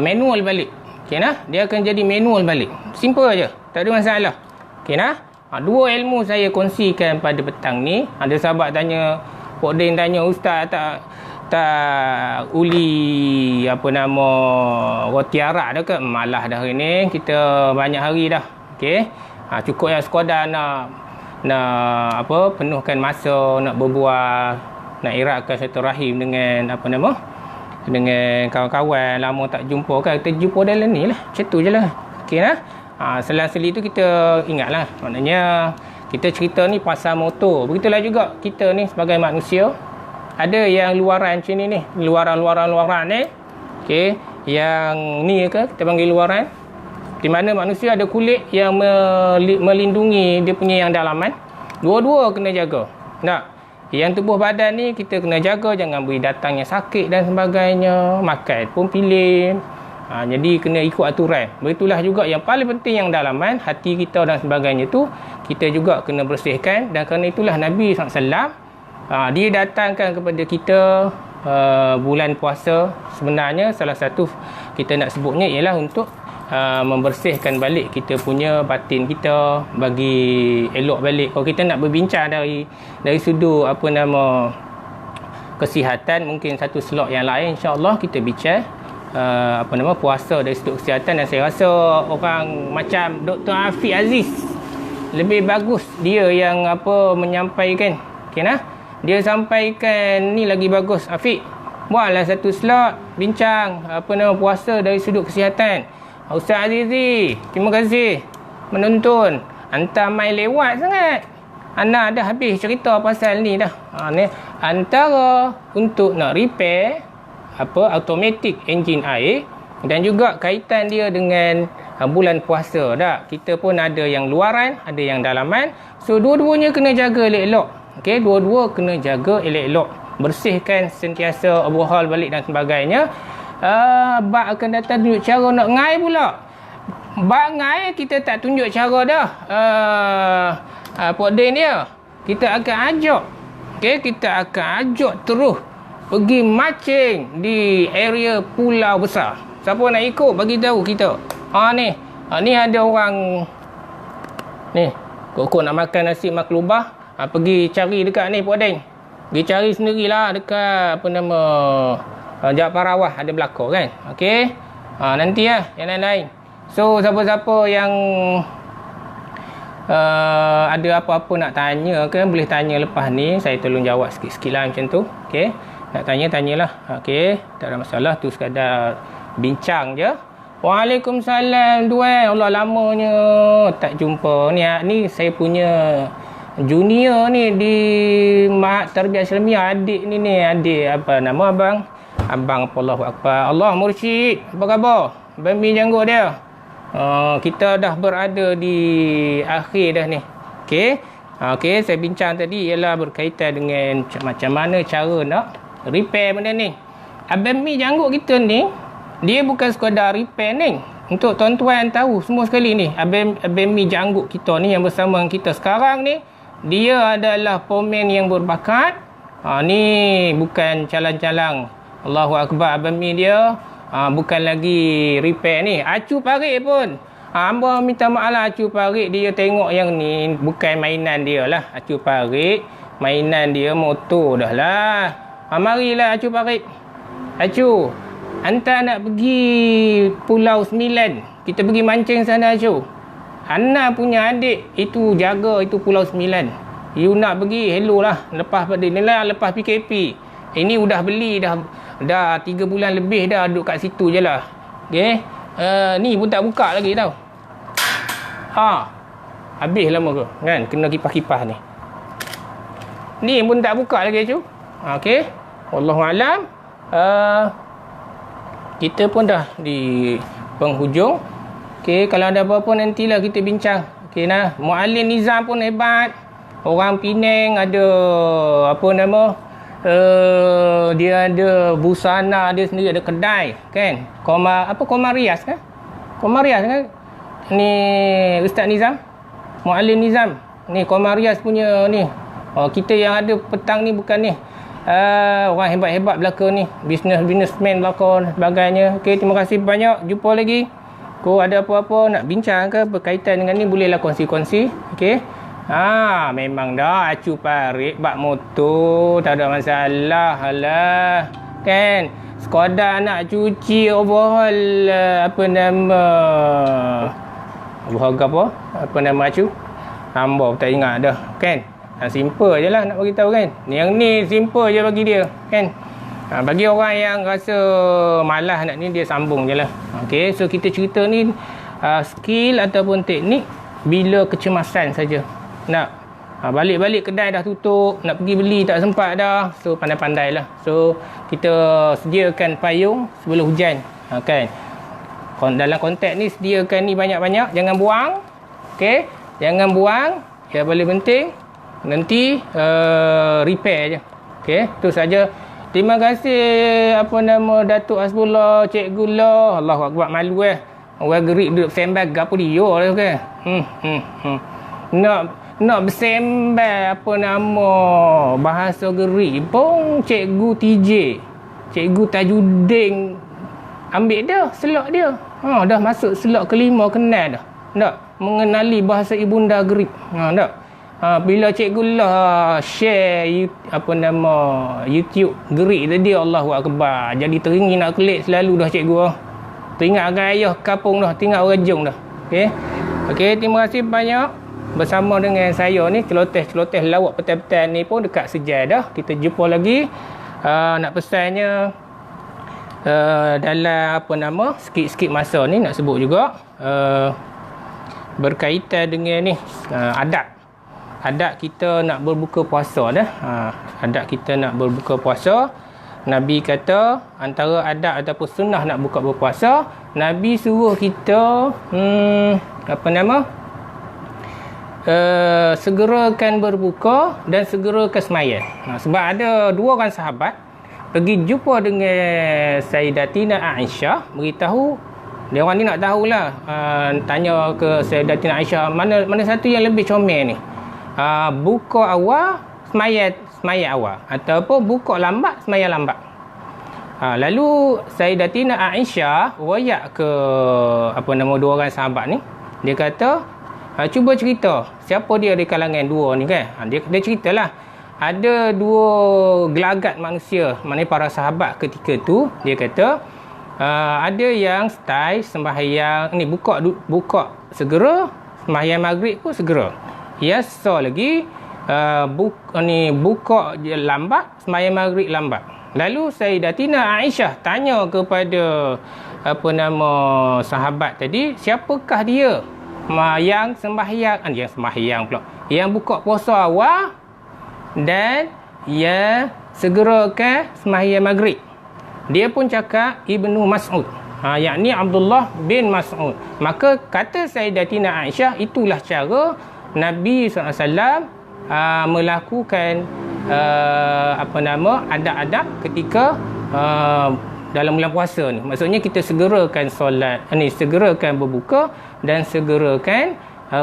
manual balik. Okey nah, dia akan jadi manual balik. Simple aja, tak ada masalah. Okey nah. Dua ilmu saya kongsikan pada petang ni. Ada sahabat tanya, Pok Din tanya, ustaz tak uli roti arak dah ke? Malah dah hari ni, kita banyak hari dah. Okey. Cukup yang sekadar nak penuhkan masa, nak berbual, nak eratkan satu rahim dengan dengan kawan-kawan lama tak jumpa kan. Kita jumpa dalam ni lah. Macam tu je lah. Okey lah. Selang-seli tu kita ingatlah. Maknanya kita cerita ni pasal motor. Begitulah juga kita ni sebagai manusia. Ada yang luaran macam ni. Luaran ni. Okey. Yang ni ke kita panggil luaran. Di mana manusia ada kulit yang melindungi dia punya yang dalaman. Dua-dua kena jaga. Tak? Yang tubuh badan ni kita kena jaga, jangan beri datangnya sakit dan sebagainya. Makan pun pilih. Jadi kena ikut aturan. Begitulah juga yang paling penting yang dalaman, hati kita dan sebagainya tu kita juga kena bersihkan. Dan kerana itulah Nabi SAW dia datangkan kepada kita bulan puasa. Sebenarnya salah satu kita nak sebutnya ialah untuk membersihkan balik kita punya batin kita, bagi elok balik. Kalau kita nak berbincang dari sudut kesihatan, mungkin satu slot yang lain insya-Allah kita bincang puasa dari sudut kesihatan. Dan saya rasa orang macam Dr. Afiq Aziz lebih bagus dia yang menyampaikan. Okey nah, dia sampaikan ni lagi bagus. Afiq, buatlah satu slot bincang puasa dari sudut kesihatan. Ustaz Azizi, terima kasih menonton. Anta main lewat sangat. Ana dah habis cerita pasal ni dah. Ni antara untuk nak repair automatic engine air dan juga kaitan dia dengan bulan puasa dah. Kita pun ada yang luaran, ada yang dalaman. So dua-duanya kena jaga elok-elok. Okey, dua-dua kena jaga elok-elok. Bersihkan sentiasa, overhaul balik dan sebagainya. Bak akan datang tunjuk cara nak ngai pula. Bak ngai kita tak tunjuk cara dah. Pok Din dia kita akan ajak. Okey, kita akan ajak terus pergi mancing di area pulau besar. Siapa nak ikut bagi tahu kita. Ni ada orang ni kok nak makan nasi maklubah. Pergi cari dekat ni Pok Din. Pergi cari sendirilah dekat Jawab Parawah ada belakang kan. Okey. Nanti yang lain-lain. So siapa-siapa yang ada apa-apa nak tanya ke, boleh tanya lepas ni. Saya tolong jawab sikit-sikit lah macam tu. Okey. Nak tanyalah. Okey. Tak ada masalah. Tu sekadar bincang je. Waalaikumsalam tuan. Allah lamanya tak jumpa. Ni saya punya junior ni di Mahat Tarbiyah Islamiyah. Adik ni adik abang? Abang Allahu Akbar. Allah Mursyid, apa khabar? Bami janggut dia. Kita dah berada di akhir dah ni. Okey, saya bincang tadi ialah berkaitan dengan macam mana cara nak repair benda ni. Abang Mi janggut kita ni, dia bukan sekadar repair ni. Untuk tuan-tuan tahu semua sekali ni, Abang Mi janggut kita ni yang bersama kita sekarang ni, dia adalah pemain yang berbakat. Ni bukan calang-calang. Allahu Akbar, Abang Mi dia bukan lagi repair ni. Acu Parik pun, hamba minta maaf lah, Acu Parik dia tengok yang ni bukan mainan dia lah. Acu Parik mainan dia motor dah lah. Marilah Acu Parik. Acu, anta nak pergi Pulau Sembilan, kita pergi mancing sana Acu. Ana punya adik itu jaga itu Pulau Sembilan. You nak pergi, hello lah. Lepas pada ni lah, lepas PKP. Ini udah beli dah 3 bulan lebih dah duduk kat situ je lah. Okay. Ni pun tak buka lagi tau. Habis lama ke kan, kena kipas-kipas ni. Ni pun tak buka lagi Acu. Okay. Wallahualam. Kita pun dah di penghujung. Okay, kalau ada apa-apa nantilah kita bincang. Okay, nah. Muallim Nizam pun hebat. Orang Penang ada apa nama? Dia ada busana dia sendiri, ada kedai kan. Komarias kan? Komarias kan? Ni Ustaz Nizam, Muallim Nizam. Ni Komarias punya ni. Kita yang ada petang ni bukan ni. Orang hebat-hebat belaka ni, businessman belaka dan sebagainya. Okey, terima kasih banyak. Jumpa lagi. Kau ada apa-apa nak bincang ke berkaitan dengan ni, bolehlah kongsi-kongsi. Okey. Memang dah Acu Parik bak motor, tak ada masalah. Alah. Kan? Sekadar nak cuci overhaul apa nama? Overhaul apa? Apa nama Acu? Hamba tak ingat dah, kan? Simple je lah nak bagi tahu kan. Yang ni simple je bagi dia kan. Bagi orang yang rasa malas nak ni, dia sambung je lah. Okay, so kita cerita ni skill ataupun teknik bila kecemasan saja. Nak balik-balik kedai dah tutup, nak pergi beli tak sempat dah. So pandai-pandai lah. So kita sediakan payung sebelum hujan kan. Dalam konteks ni sediakan ni banyak-banyak. Jangan buang. Okay, jangan buang. Yang paling penting nanti repair je. Okey, tu saja. Terima kasih apa nama Datuk Hasbullah, Cikgu Lah. Allahu Akbar, malu orang gerik duduk sembang apa dia lah kan. Nak bersembang apa nama bahasa gerik pun Cikgu TJ, Cikgu Tajuddin ambil dah slot dia. Dah masuk slot kelima, kenal dah. Tak mengenali bahasa ibunda gerik. Tak. Bila Cikgu lah share apa nama YouTube gerik tadi, Allahu Akbar, jadi teringin nak klik selalu dah Cikgu. Teringatkan ayah kapung dah, tinggal orang jong dah. Okey, terima kasih banyak bersama dengan saya ni. Celoteh lawak petang-petang ni pun dekat sejam dah. Kita jumpa lagi. Nak pesannya dalam apa nama sikit-sikit masa ni nak sebut juga berkaitan dengan ni adat kita nak berbuka puasa dah. Adat kita nak berbuka puasa. Nabi kata antara adat ataupun sunnah nak buka berpuasa, Nabi suruh kita segerakan berbuka dan segerakan sembahyang. Sebab ada dua orang sahabat pergi jumpa dengan Sayyidatina Aisyah, beritahu dia orang ni nak tahulah, tanya ke Sayyidatina Aisyah, mana satu yang lebih comel ni? Buka awal sembahyang awal ataupun buka lambat sembahyang lambat. Lalu Sayyidatina Aisyah wayak ke apa nama dua orang sahabat ni, dia kata cuba cerita siapa dia di kalangan dua ni kan. Dia ceritalah ada dua gelagat manusia, maknanya para sahabat ketika tu. Dia kata ada yang style sembahyang ni buka segera, sembahyang maghrib pun segera. Biasa lagi buka je lambat, sembahyang maghrib lambat. Lalu Sayyidatina Aisyah tanya kepada apa nama sahabat tadi, siapakah dia yang sembahyang pula, yang buka puasa awal dan yang segerakan sembahyang maghrib? Dia pun cakap Ibnu Mas'ud, yakni Abdullah bin Mas'ud. Maka kata Sayyidatina Aisyah, itulah cara Nabi SAW melakukan adat-adat ketika dalam bulan puasa ni. Maksudnya kita segerakan solat ni, segerakan berbuka dan segerakan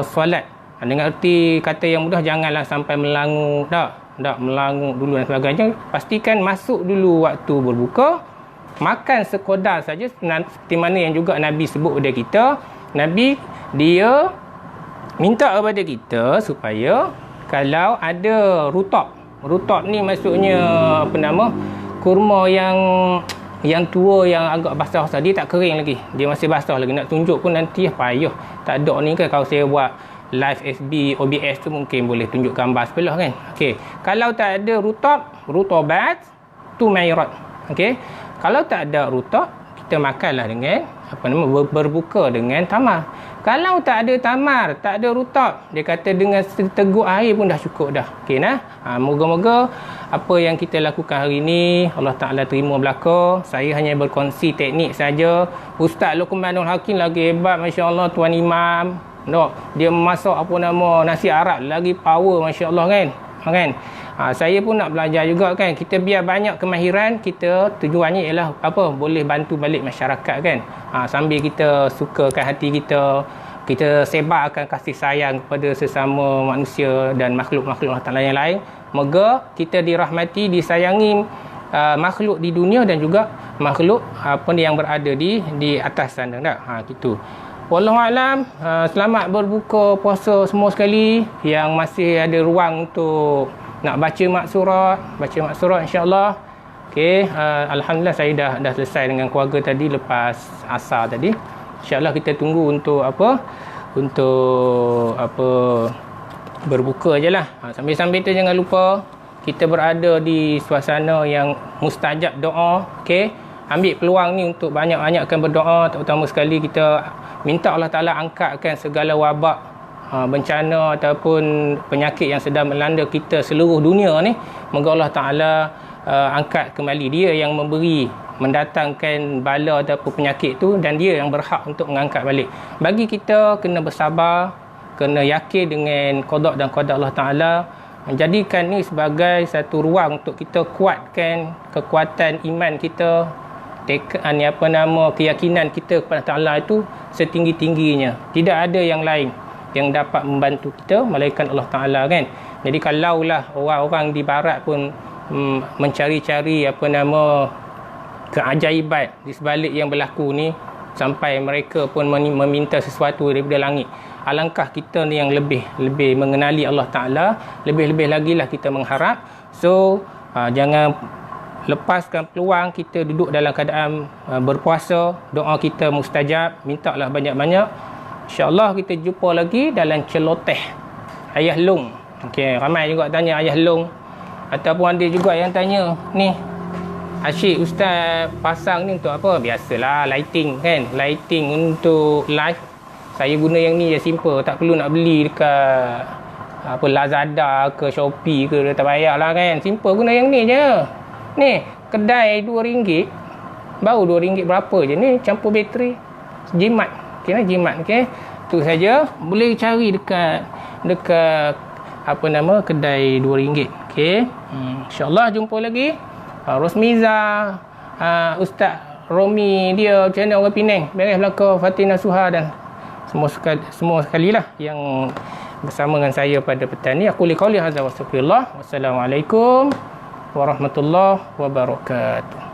solat. Dengan erti kata yang mudah, janganlah sampai melangu, tak melangu dulu dan sebagainya. Pastikan masuk dulu waktu berbuka, makan sekadar saja, seperti mana yang juga Nabi sebut kepada kita. Nabi dia minta kepada kita supaya kalau ada rutab ni maksudnya kurma yang tua yang agak basah-basah, dia tak kering lagi, dia masih basah lagi, nak tunjuk pun nanti payah. Tak ada ni kan, kalau saya buat live FB OBS tu mungkin boleh tunjuk gambar sebelah kan. Okey, kalau tak ada rutobat tu mairat. Okey, kalau tak ada rutab, kita makanlah dengan berbuka dengan tamar. Kalau tak ada tamar, tak ada rutab, dia kata dengan seteguk air pun dah cukup dah. Okey nah. Moga-moga apa yang kita lakukan hari ini Allah Taala terima belaka. Saya hanya berkongsi teknik saja. Ustaz Luqmanul Hakim lagi hebat, masya-Allah, tuan imam. Dia masak nasi Arab lagi power, masya-Allah kan. Saya pun nak belajar juga kan. Kita biar banyak kemahiran, kita tujuannya ialah boleh bantu balik masyarakat kan. Sambil kita sukakan hati kita sebarkan kasih sayang kepada sesama manusia dan makhluk-makhluk Allah Taala yang lain. Moga kita dirahmati, disayangi makhluk di dunia dan juga makhluk yang berada di atas sana gitu. Wallahualam. Selamat berbuka puasa semua sekali. Yang masih ada ruang untuk nak baca maksurat insya-Allah. Okey, alhamdulillah saya dah selesai dengan keluarga tadi lepas asar tadi. Insya-Allah kita tunggu untuk berbuka ajalah. Sambil-sambil tu jangan lupa kita berada di suasana yang mustajab doa. Okey, ambil peluang ni untuk banyak-banyakkan berdoa, terutama sekali kita minta Allah Ta'ala angkatkan segala wabak, bencana ataupun penyakit yang sedang melanda kita seluruh dunia ni. Moga Allah Ta'ala angkat kembali. Dia yang mendatangkan bala ataupun penyakit tu, dan dia yang berhak untuk mengangkat balik. Bagi kita kena bersabar, kena yakin dengan qada dan qadar Allah Ta'ala. Jadikan ni sebagai satu ruang untuk kita kuatkan kekuatan iman kita, keyakinan kita kepada Ta'ala itu setinggi-tingginya. Tidak ada yang lain yang dapat membantu kita melainkan Allah Ta'ala kan. Jadi kalaulah orang-orang di barat pun mencari-cari keajaiban di sebalik yang berlaku ni, sampai mereka pun meminta sesuatu daripada langit, alangkah kita ni yang lebih mengenali Allah Ta'ala, lebih-lebih lagi lah kita mengharap. So jangan lepaskan peluang. Kita duduk dalam keadaan berpuasa, doa kita mustajab, mintalah banyak-banyak. InsyaAllah kita jumpa lagi dalam celoteh ayah long. Okey, ramai juga tanya ayah long, ataupun ada juga yang tanya ni, asyik ustaz pasang ni untuk apa? Biasalah, lighting kan, lighting untuk live. Saya guna yang ni je, simple, tak perlu nak beli dekat Lazada ke Shopee ke, tak payahlah kan, simple guna yang ni je. Ni kedai RM2, baru RM2 berapa je ni, campur bateri, jimat. Okey, jimat. Okey, tu saja. Boleh cari dekat kedai RM2. Okey, insya-Allah jumpa lagi. Rosmiza, Ustaz Romi, dia channel orang Penang, beres belaka Fatina Suha dan semua sekali lah yang bersama dengan saya pada petang ni. Aku liqauli hadza wa astagfirullah. Wassalamualaikum warahmatullahi wabarakatuh.